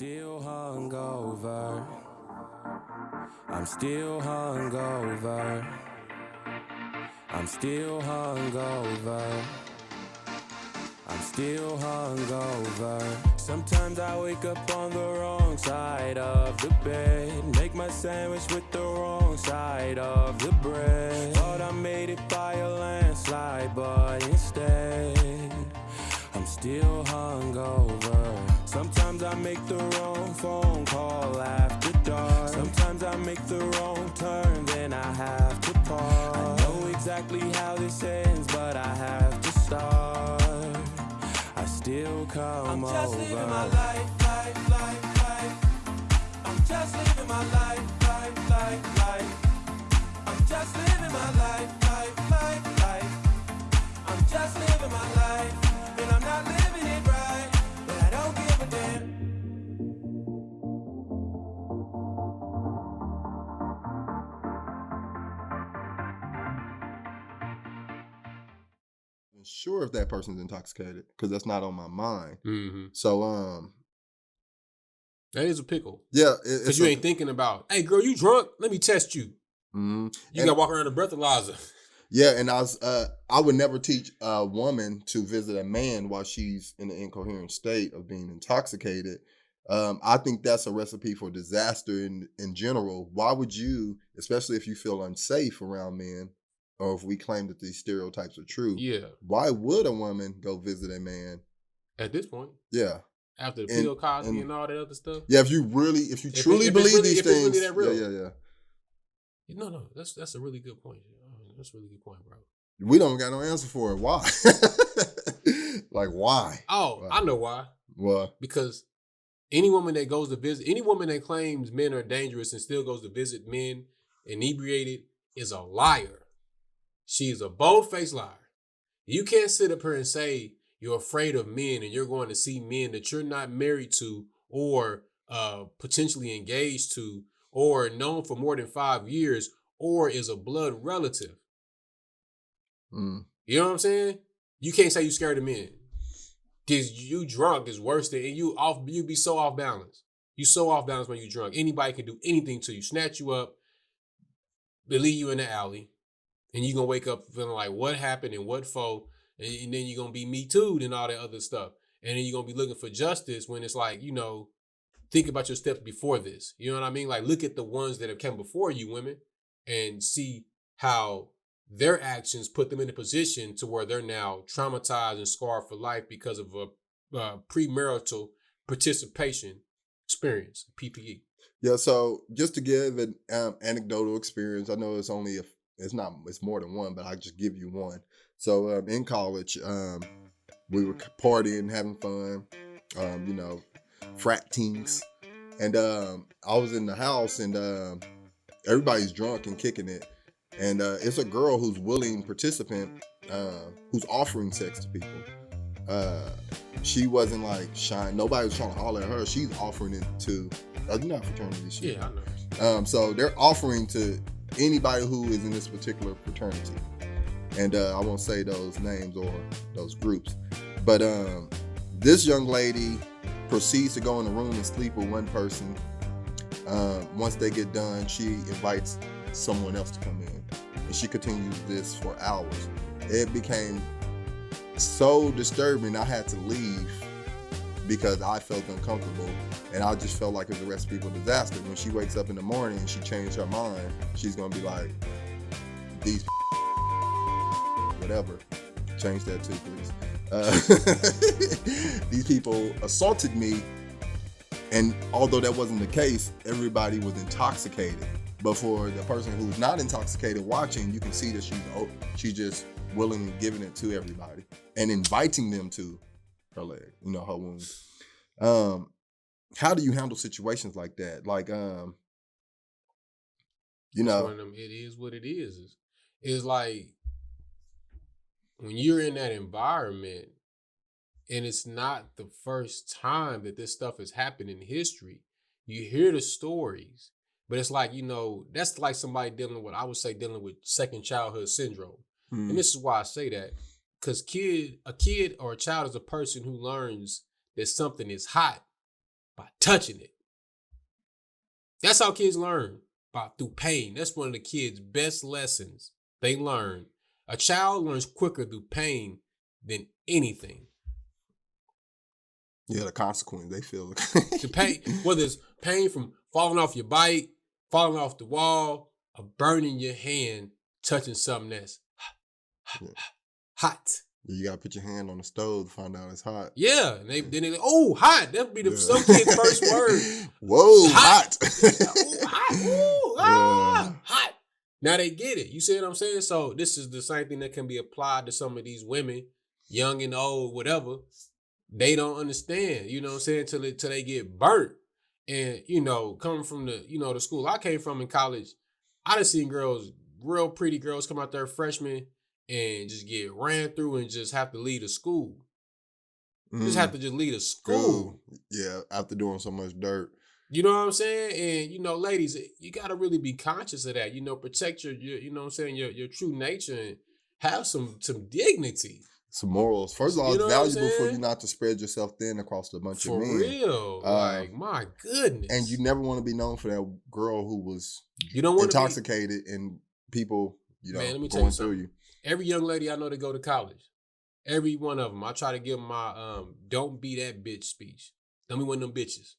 still hungover. I'm still hungover. I'm still hungover. I'm still hungover. Sometimes I wake up on the wrong side of the bed. Make my sandwich with the wrong side of the bread. Thought I made it by a landslide, but instead I'm still hungover. Sometimes I make the wrong phone call after dark. Sometimes I make the wrong turn, then I have to pause. I know exactly how this ends, but I have to start. I still come over. I'm just living my life. I'm just living my life. I'm just living my life. I'm just living my life. And I'm not living it right, but I don't give a damn. Sure, if that person's intoxicated, because that's not on my mind. Mm-hmm. So, that is a pickle. Yeah, because you ain't thinking about, hey, girl, you drunk? Let me test you. Mm-hmm. You gotta walk around a breathalyzer. Yeah, and I would never teach a woman to visit a man while she's in an incoherent state of being intoxicated. I think that's a recipe for disaster in general. Why would you, especially if you feel unsafe around men, or if we claim that these stereotypes are true, why would a woman go visit a man? At this point. Yeah. After the Bill Cosby and all that other stuff? Yeah, if you truly believe these things. Really that real. Yeah. No, that's a really good point. That's a really good point, bro. We don't got no answer for it. Why? Like, why? Oh, why? I know why. Why? Because any woman that goes to visit, any woman that claims men are dangerous and still goes to visit men inebriated is a liar. She is a bold-faced liar. You can't sit up here and say you're afraid of men and you're going to see men that you're not married to or potentially engaged to or known for more than 5 years or is a blood relative. You know what I'm saying? You can't say you're scared of men. Because you drunk is worse than, and you be so off balance. You so off balance when you drunk. Anybody can do anything to you. Snatch you up, leave you in the alley, and you're going to wake up feeling like what happened and what for, and then you're going to be Me Too'd and all that other stuff. And then you're going to be looking for justice when it's like, think about your steps before this. You know what I mean? Like, look at the ones that have come before you, women, and see how their actions put them in a position to where they're now traumatized and scarred for life because of a premarital participation experience, PPE. Yeah, so just to give an anecdotal experience, I know it's more than one, but I'll just give you one. So in college, we were partying, having fun, frat teams. And I was in the house and everybody's drunk and kicking it. And it's a girl who's willing participant, who's offering sex to people. She wasn't like shying. Nobody was trying to holler at her. She's offering it to, fraternity shit. Yeah, I know. So they're offering to anybody who is in this particular fraternity. And I won't say those names or those groups. But this young lady proceeds to go in the room and sleep with one person. Once they get done, she invites someone else to come in. And she continues this for hours. It became so disturbing, I had to leave because I felt uncomfortable. And I just felt like it was a recipe for disaster. When she wakes up in the morning and she changed her mind, she's going to be like, these whatever. Change that too, please. These people assaulted me. And although that wasn't the case, everybody was intoxicated. But for the person who's not intoxicated watching, you can see that she's just willingly giving it to everybody and inviting them to her leg, her wound. How do you handle situations like that? Like, One of them, it is what it is. It's like when you're in that environment and it's not the first time that this stuff has happened in history, you hear the stories. But it's like, that's like somebody dealing with second childhood syndrome. And this is why I say that. Because a kid or a child is a person who learns that something is hot by touching it. That's how kids learn, through pain. That's one of the kids' best lessons they learn. A child learns quicker through pain than anything. Yeah, the consequence they feel. The pain, whether it's pain from falling off your bike, falling off the wall, or burning your hand, touching something that's hot. You gotta put your hand on the stove to find out it's hot. Yeah, and then they oh, hot. That would be some kid's first word. Whoa, hot. Ooh, hot. Ooh, hot. Now they get it. You see what I'm saying? So this is the same thing that can be applied to some of these women, young and old, whatever. They don't understand, you know what I'm saying, till they get burnt. And, you know, coming from the school I came from in college, I done seen girls, real pretty girls come out there freshmen and just get ran through and just have to leave a school. Just have to just leave a school. Yeah, after doing so much dirt. You know what I'm saying? And, you know, ladies, you got to really be conscious of that. You know, protect your you know what I'm saying, your true nature and have some dignity. Some morals. First of all, You know it's what I'm valuable for saying? you not to spread yourself thin across a bunch For of men. real. Like, my goodness. And you never want to be known for that girl who was You don't want intoxicated and people, Man, let me tell going you through something. you. Every young lady I know that go to college, every one of them, I try to give them my don't be that bitch speech. Don't be one of them bitches.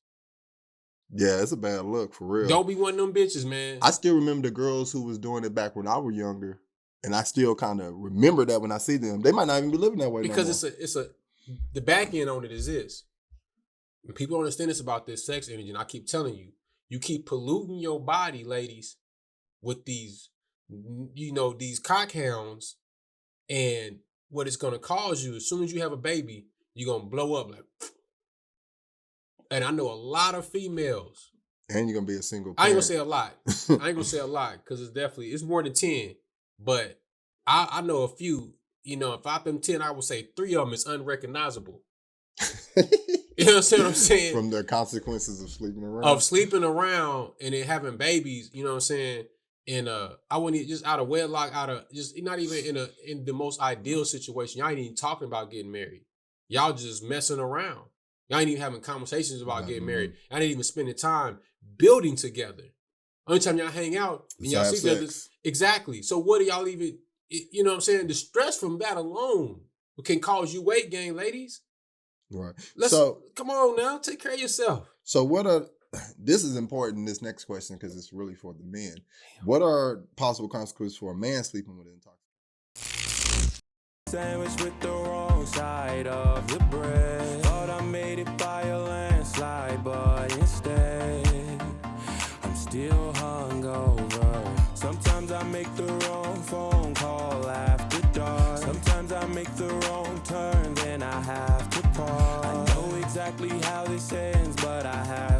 Yeah, it's a bad look, for real. Don't be one of them bitches, man. I still remember the girls who was doing it back when I was younger. And I still kind of remember that when I see them. They might not even be living that way because no more. the back end on it is this. And people don't understand this about this sex energy, and I keep telling you, you keep polluting your body, ladies, with these, these cockhounds, and what it's gonna cause you, as soon as you have a baby, you're gonna blow up like. And I know a lot of females. And you're gonna be a single parent. I ain't gonna say a lot. I ain't gonna say a lot because it's more than 10. But I know a few, if out them 10, I would say 3 of them is unrecognizable. You know what I'm saying? From the consequences of sleeping around. Of sleeping around and then having babies, you know what I'm saying? And I wouldn't just out of wedlock, just not even in the most ideal situation. Y'all ain't even talking about getting married. Y'all just messing around. Y'all ain't even having conversations about getting married. Y'all ain't even spending time building together. Only time y'all hang out and y'all see each other. Exactly. So what do y'all even, you know what I'm saying? The stress from that alone can cause you weight gain, ladies. Right. Come on now, take care of yourself. So this is important, this next question, because it's really for the men. Damn. What are possible consequences for a man sleeping with an intoxicated? Sandwich with the wrong side of the bread. Thought I made it by a landslide, but instead I'm still hungover. Sometimes I make the wrong phone call after dark. Sometimes I make the wrong turn, then I have to pause. I know exactly how this ends, but I have